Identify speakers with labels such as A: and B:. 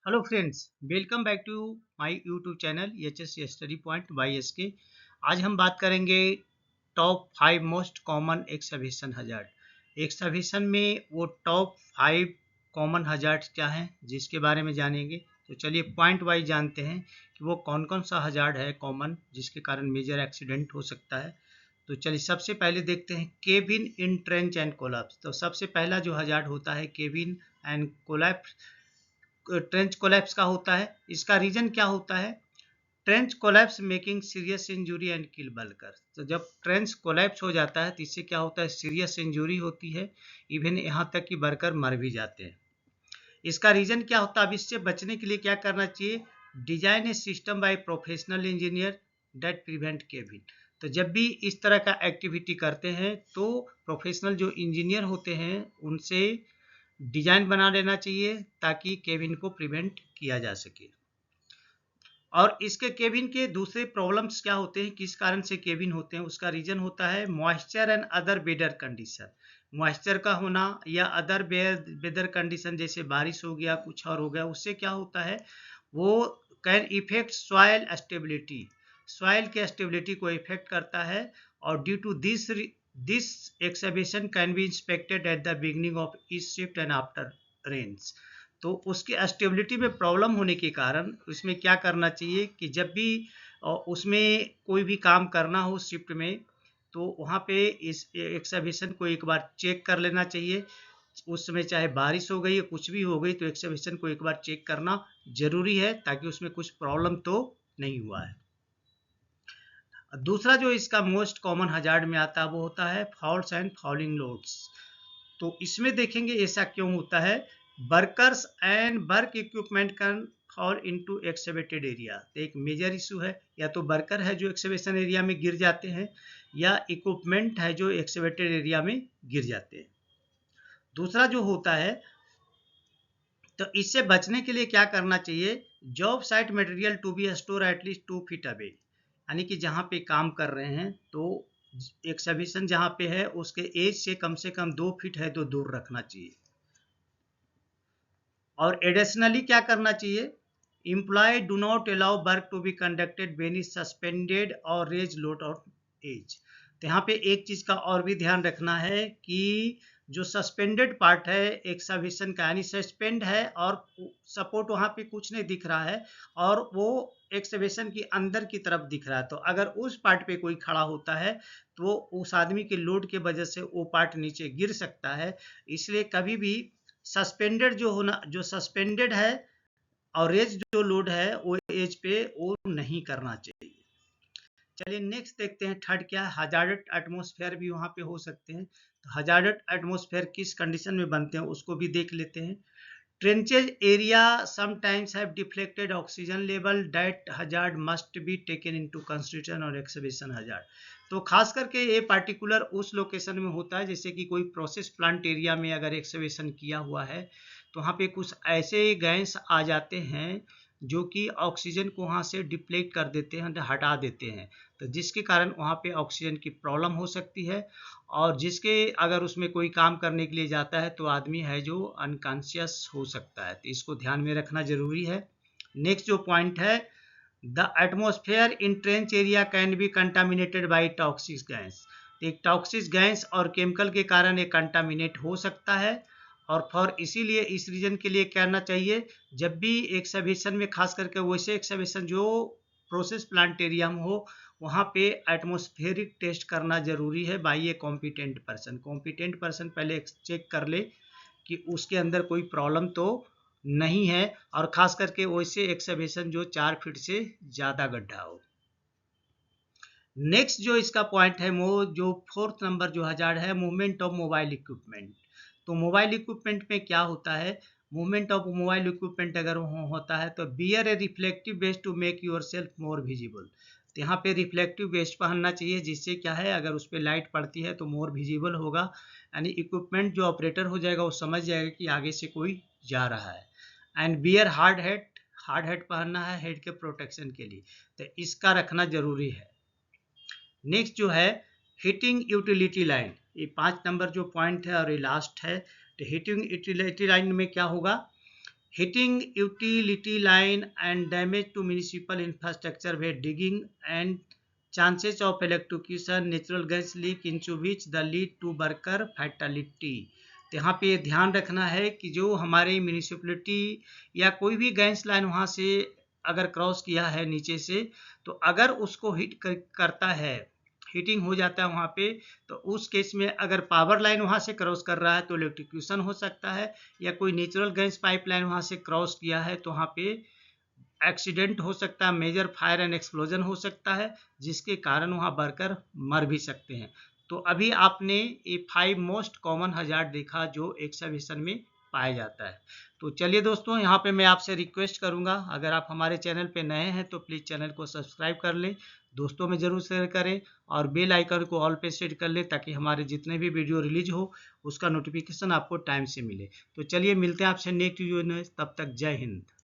A: Hello friends, welcome back to my YouTube channel H S study point by S K. आज हम बात करेंगे top 5 most common excavation hazard. Excavation में वो top 5 common hazard क्या हैं जिसके बारे में जानेंगे। तो चलिए पॉइंट वाइज जानते हैं कि वो कौन कौन सा हजार्ड है कॉमन जिसके कारण मेजर एक्सीडेंट हो सकता है। तो चलिए सबसे पहले देखते हैं cave in in trench and collapse. तो सबसे पहला जो हजार्ड होता है cave in and collapse, trench collapse का होता है। इसका रीजन क्या होता है? Trench collapse making serious injury and kill बल्कर। तो जब ट्रेंच कोलैप्स हो जाता है तो इससे क्या होता है, सीरियस इंजुरी होती है, इवन यहाँ तक कि वर्कर मर भी जाते हैं। इसका रीजन क्या होता है? अब इससे बचने के लिए क्या करना चाहिए? Design A system by professional engineer that prevent cabin. तो जब भी इस तरह का एक्टिविटी करते हैं तो प्रोफेशनल जो इंजीनियर होते हैं उनसे डिजाइन बना लेना चाहिए ताकि केबिन को प्रिवेंट किया जा सके। और इसके केबिन के दूसरे प्रॉब्लम्स क्या होते हैं, किस कारण से केबिन होते हैं? उसका रीजन होता है moisture and other weather condition. Moisture का होना या अदर वेदर कंडीशन जैसे बारिश हो गया, कुछ और हो गया, उससे क्या होता है, वो can affect soil stability. Soil के स्टेबिलिटी को इफेक्ट करता है। और due to this excavation can be inspected at the beginning of each shift and after rains. तो उसकी स्टेबिलिटी में प्रॉब्लम होने के कारण उसमें क्या करना चाहिए कि जब भी उसमें कोई भी काम करना हो शिफ्ट में, तो वहाँ पे इस एक्सकवेशन को एक बार चेक कर लेना चाहिए। उस समय चाहे बारिश हो गई या कुछ भी हो गई तो एक्सकवेशन को एक बार चेक करना जरूरी है ताकि उसमें कुछ प्रॉब्लम तो नहीं हुआ है। दूसरा जो इसका मोस्ट कॉमन हजार्ड में आता है वो होता है फॉल्स एंड फॉलिंग लोड्स। तो इसमें देखेंगे ऐसा क्यों होता है। Workers and work equipment can fall into excavated area. तो एक मेजर इशू है, या तो वर्कर है जो एक्सकेवेशन एरिया में गिर जाते हैं या इक्विपमेंट है जो एक्सकेवेटेड एरिया में गिर जाते हैं। दूसरा जो होता है, तो इससे बचने के लिए क्या करना चाहिए? Job site material to be store at least 2 feet away. यानी कि जहाँ पे काम कर रहे हैं तो एक्सकवेशन जहाँ पे है उसके एज से कम 2 फीट है तो दूर रखना चाहिए। और एडिशनली क्या करना चाहिए? Employ do not allow work to be conducted when is suspended और रेज लोड और एज। तो यहाँ पे एक चीज का और भी ध्यान रखना है कि जो सस्पेंडेड पार्ट है एक्सकवेशन का, यानी सस्पेंड है और सपोर्ट वहाँ पे कुछ नहीं दिख रहा है और वो एक्सकवेशन की अंदर की तरफ दिख रहा है, तो अगर उस पार्ट पे कोई खड़ा होता है तो उस आदमी के लोड के वजह से वो पार्ट नीचे गिर सकता है। इसलिए कभी भी सस्पेंडेड जो होना, जो सस्पेंडेड है और एज जो लोड है वो एज पे वो नहीं करना चाहिए। चलिए नेक्स्ट देखते हैं थर्ड क्या है। हजार्डेड एटमोस्फेयर भी वहाँ पे हो सकते हैं। तो हजार्डेड एटमोस्फेयर किस कंडीशन में बनते हैं उसको भी देख लेते हैं। Tranches area sometimes have deflected oxygen level that hazard must be taken into consideration और एक्सकवेशन हजार्ड। तो खास करके ये पार्टिकुलर उस लोकेशन में होता है जैसे कि कोई प्रोसेस प्लांट एरिया में अगर एक्सकवेशन किया हुआ है तो वहाँ पे कुछ ऐसे गैस आ जाते हैं जो कि ऑक्सीजन को वहाँ से डिप्लेट कर देते हैं, हटा देते हैं। तो जिसके कारण वहाँ पे ऑक्सीजन की प्रॉब्लम हो सकती है और जिसके अगर उसमें कोई काम करने के लिए जाता है तो आदमी है जो अनकॉन्शियस हो सकता है। तो इसको ध्यान में रखना जरूरी है। नेक्स्ट जो पॉइंट है, the atmosphere in trench area can be contaminated by toxic gas. तो एक टॉक्सिक गैस और केमिकल के कारण ये कंटामिनेट हो सकता है। और फॉर इसीलिए इस रीजन के लिए करना चाहिए, जब भी एक्सकवेशन में खास करके वैसे एक्सकवेशन जो प्रोसेस प्लांट एरिया में हो वहाँ पे एटमोस्फेरिक टेस्ट करना जरूरी है by a competent person. Competent person पहले चेक कर ले कि उसके अंदर कोई प्रॉब्लम तो नहीं है, और खास करके वैसे एक्सकवेशन जो 4 फीट से ज़्यादा गड्ढा हो। नेक्स्ट जो इसका पॉइंट है वो जो फोर्थ नंबर जो हजार्ड है, मूवमेंट ऑफ मोबाइल इक्विपमेंट। तो मोबाइल इक्विपमेंट में क्या होता है? मूवमेंट ऑफ मोबाइल इक्विपमेंट अगर होता है तो wear a reflective vest to make yourself more visible. तो यहाँ पे रिफ्लेक्टिव वेस्ट पहनना चाहिए जिससे क्या है, अगर उस पर लाइट पड़ती है तो मोर विजिबल होगा, यानी इक्विपमेंट जो ऑपरेटर हो जाएगा वो समझ जाएगा कि आगे से कोई जा रहा है। And wear hard head, hard head पहनना है हेड के प्रोटेक्शन के लिए, तो इसका रखना जरूरी है। नेक्स्ट जो है हीटिंग यूटिलिटी लाइन, ये 5 नंबर जो पॉइंट है और ये लास्ट है। तो हीटिंग यूटिलिटी लाइन में क्या होगा hitting utility line and damage to municipal infrastructure where digging and chances of electrocution, natural gas leak into which the lead to worker fatality। तो यहाँ पे ध्यान रखना है कि जो हमारे म्यूनिसिपलिटी या कोई भी गैस लाइन वहाँ से अगर क्रॉस किया है नीचे से, तो अगर उसको हिट करता है, हीटिंग हो जाता है वहाँ पे, तो उस केस में अगर पावर लाइन वहाँ से क्रॉस कर रहा है तो इलेक्ट्रिक्यूशन हो सकता है, या कोई नेचुरल गैस पाइपलाइन वहाँ से क्रॉस किया है तो वहाँ पे एक्सीडेंट हो सकता है, मेजर फायर एंड एक्सप्लोजन हो सकता है, जिसके कारण वहाँ वर्कर मर भी सकते हैं। तो अभी आपने ये 5 मोस्ट कॉमन हजार्ड देखा जो एक्सकवेशन में पाया जाता है। तो चलिए दोस्तों, यहाँ पे मैं आपसे रिक्वेस्ट करूँगा, अगर आप हमारे चैनल पे नए हैं तो प्लीज़ चैनल को सब्सक्राइब कर लें, दोस्तों में ज़रूर शेयर करें और बेल आइकन को ऑल पे सेट कर लें ताकि हमारे जितने भी वीडियो रिलीज हो उसका नोटिफिकेशन आपको टाइम से मिले। तो चलिए मिलते हैं आपसे नेक्स्ट वीडियो में, तब तक जय हिंद।